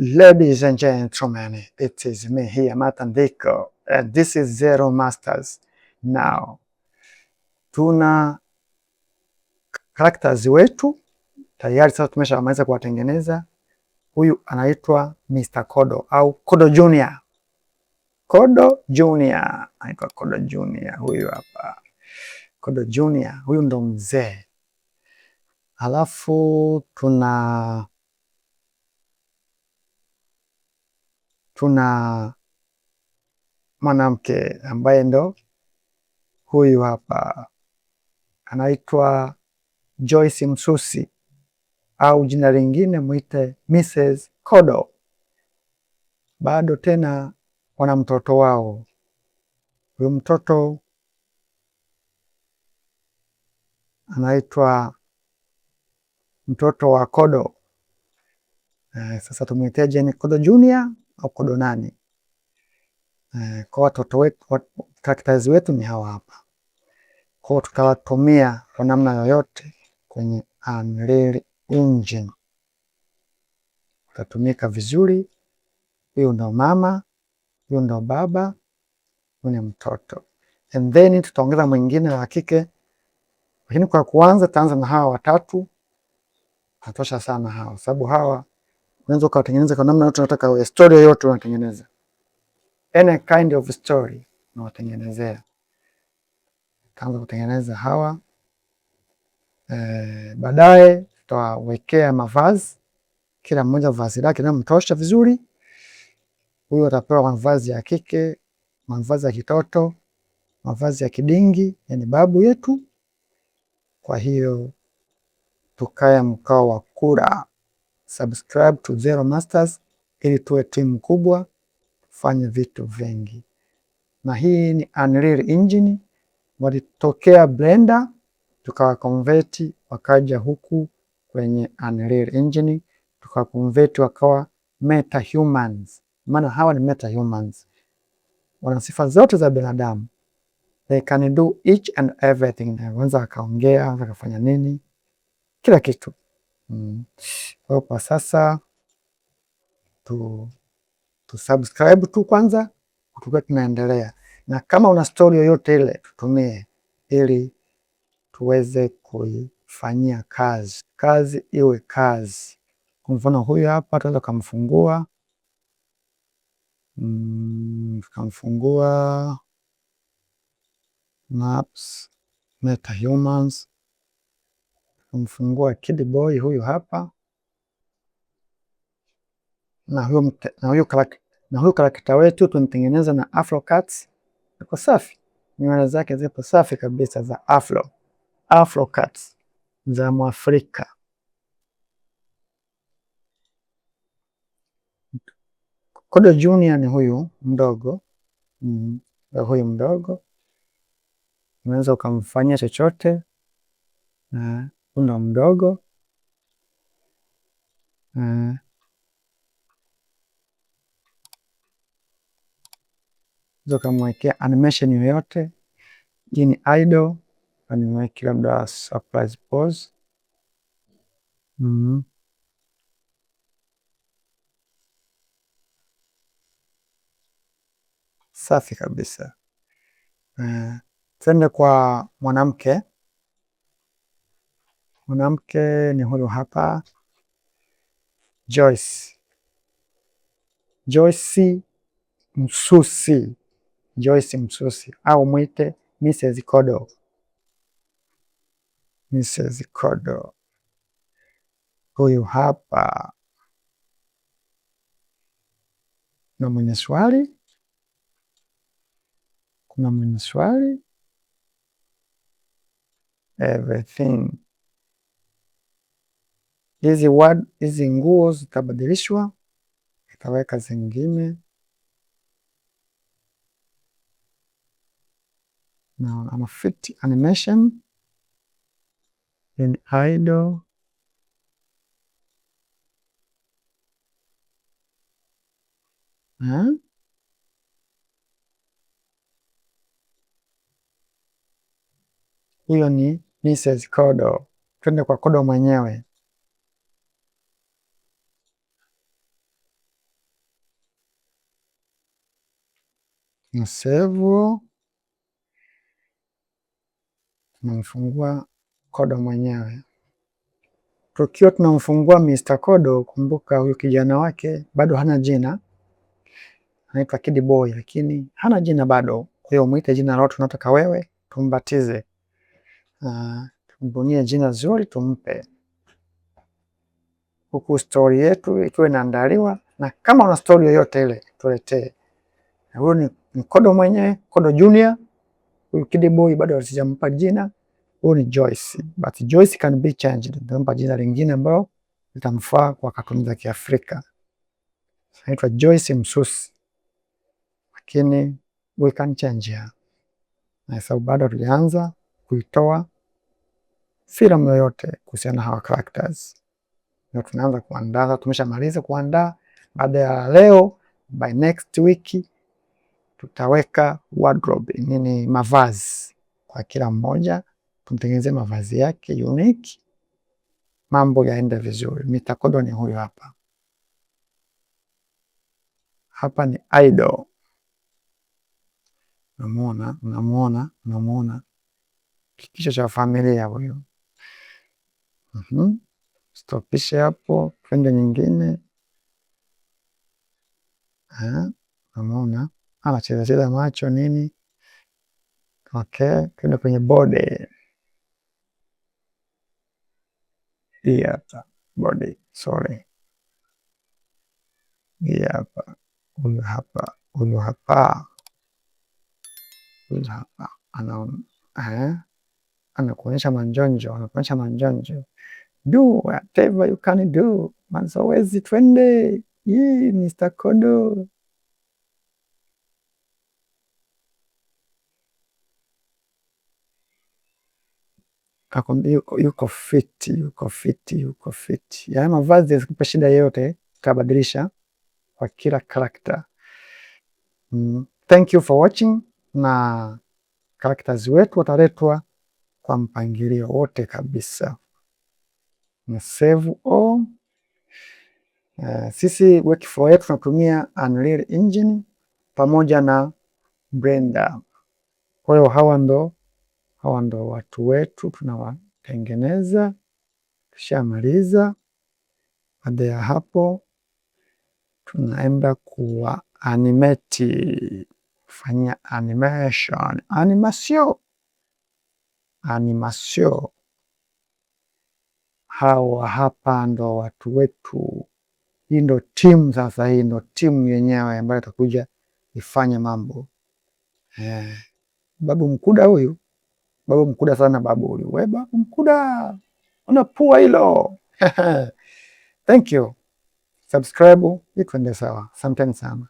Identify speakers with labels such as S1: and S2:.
S1: Ladies and gentlemen, it is me here, Matandiko, and this is Zero Masters. Now, tuna characters wetu tayari, sasa tumeshamaliza kuwatengeneza. Huyu anaitwa Mr. Kodo au Kodo Junior. Kodo Junior, anaitwa Kodo Junior, huyu hapa. Kodo Junior, huyu ndo mzee. Halafu tuna mwanamke ambaye ndo huyu hapa, anaitwa Joyce Msusi au jina lingine mwite Mrs. Kodo. Bado tena wana mtoto wao. Huyu mtoto anaitwa mtoto wa Kodo. Sasa tumwiteje, ni Kodo Junior au Kodo nani? Kwa watoto wetu, characters wetu ni hawa hapa. Kwa tutawatumia kwa namna yoyote kwenye Unreal Engine, utatumika vizuri. Huyu ndo mama, huyu ndo baba, huyu ni mtoto, and then tutaongeza mwingine wa kike, lakini kwa kuanza taanza na hawa watatu. Natosha sana hawa, sababu hawa unaweza ukawatengeneza kwa namna yote unataka. Story yoyote unatengeneza, any kind of story unawatengenezea. Taanza kutengeneza hawa, baadaye tutawekea mavazi, kila mmoja vazi lake linalomtosha vizuri. Huyu atapewa mavazi ya kike, mavazi ya kitoto, mavazi ya kidingi, yani babu yetu. Kwa hiyo tukae mkao wa kura, subscribe to Zero Masters ili tuwe timu kubwa, tufanye vitu vingi. Na hii ni Unreal Engine, walitokea Blender tukawa convert wakaja huku kwenye Unreal Engine, tukawa convert wakawa meta humans. Maana hawa ni meta humans, wana sifa zote za binadamu, they can do each and everything. Wanaweza wakaongea, wanaweza wakafanya nini, kila kitu. Kwa sasa tu subscribe tu kwanza, tukiwa tunaendelea. Na kama una story yoyote ile tutumie, ili tuweze kuifanyia kazi iwe kazi. Kwa mfano huyu hapa tunaweza kumfungua, tukamfungua maps meta humans, kumfungua kid boy huyu hapa, na huyu karakta wetu tumtengeneza na afro cuts. Iko safi, nywele zake zipo safi kabisa za afro cuts za Mwafrika. Kodo Junior ni huyu mdogo, huyu mdogo unaweza ukamfanyia chochote, ndo mdogo. Ukamwekea animation yoyote. Hii ni idol, animweke labda surprise pose. Safi kabisa. Twende kwa mwanamke. Mwanamke ni huyu hapa, Joyce Msusi. Joyce Msusi au mwite Mrs. Kodo. Mrs. Kodo huyu hapa. Na mwenye swali, kuna mwenye swali, everything. Hizi nguo zitabadilishwa, itaweka zingine. Now I'm fit animation in idle. Huyo ni Mrs. Kodo. Twende kwa Kodo mwenyewe. na save. Tunamfungua Kodo mwenyewe. Tukiwa tunamfungua Mr. Kodo, kumbuka huyu kijana wake bado hana jina, anaitwa Kid Boy, lakini hana jina bado. Kwa hiyo muite jina lolote unataka wewe, tumbatize. Tumbunie jina zuri tumpe, huku story yetu ikiwa inaandaliwa, na kama una story yoyote ile tuletee. Huyu ni Kodo mwenyewe, Kodo Junior. Huyu Kid Boy bado sijampa jina. Huyu ni Joyce, but Joyce can be changed. Nitampa jina lingine ambalo litamfaa kwa katuni za Kiafrika. Anaitwa Joyce Msusi, lakini we can change her. Na sababu bado tulianza kuitoa filamu yoyote kuhusiana na hawa characters. Ndio tunaanza kuandaa, tumeshamaliza kuandaa. Baada ya leo, by next week tutaweka wardrobe, nini, mavazi kwa kila mmoja, tumtengeneze mavazi yake unique, mambo yaende vizuri. Mr. Kodo ni huyu hapa. Hapa ni idol. Unamuona kichwa cha familia huyo. Stopishe hapo, twende nyingine. Unamuona anacheza macho nini. Okay, twende kwenye body. Hii hapa body, sorry. Hii hapa, huyu hapa anakuonyesha manjonjo, do whatever you can do, Mazoezi twende. Mr. Kodo. Yuko fit. Yaani mavazi yasikupe shida yoyote, tutabadilisha kwa kila character. Thank you for watching. Na characters wetu wataletwa kwa mpangilio wote kabisa. Na save all. Sisi workflow yetu tunatumia Unreal Engine pamoja na Blender. Kwa hiyo hawa ndo watu wetu tunawatengeneza. Tushamaliza. Baada ya hapo tunaenda kuwa animate, kufanya animation. Hawa hapa ndo watu wetu. Hii ndo timu sasa, hii ndo timu yenyewe ambayo itakuja ifanye mambo. Babu Mkuda huyu. Babu Mkuda sana babu huyu. We Babu Mkuda, unapua hilo. Thank you. Subscribe, itwende sawa. Asanteni sana.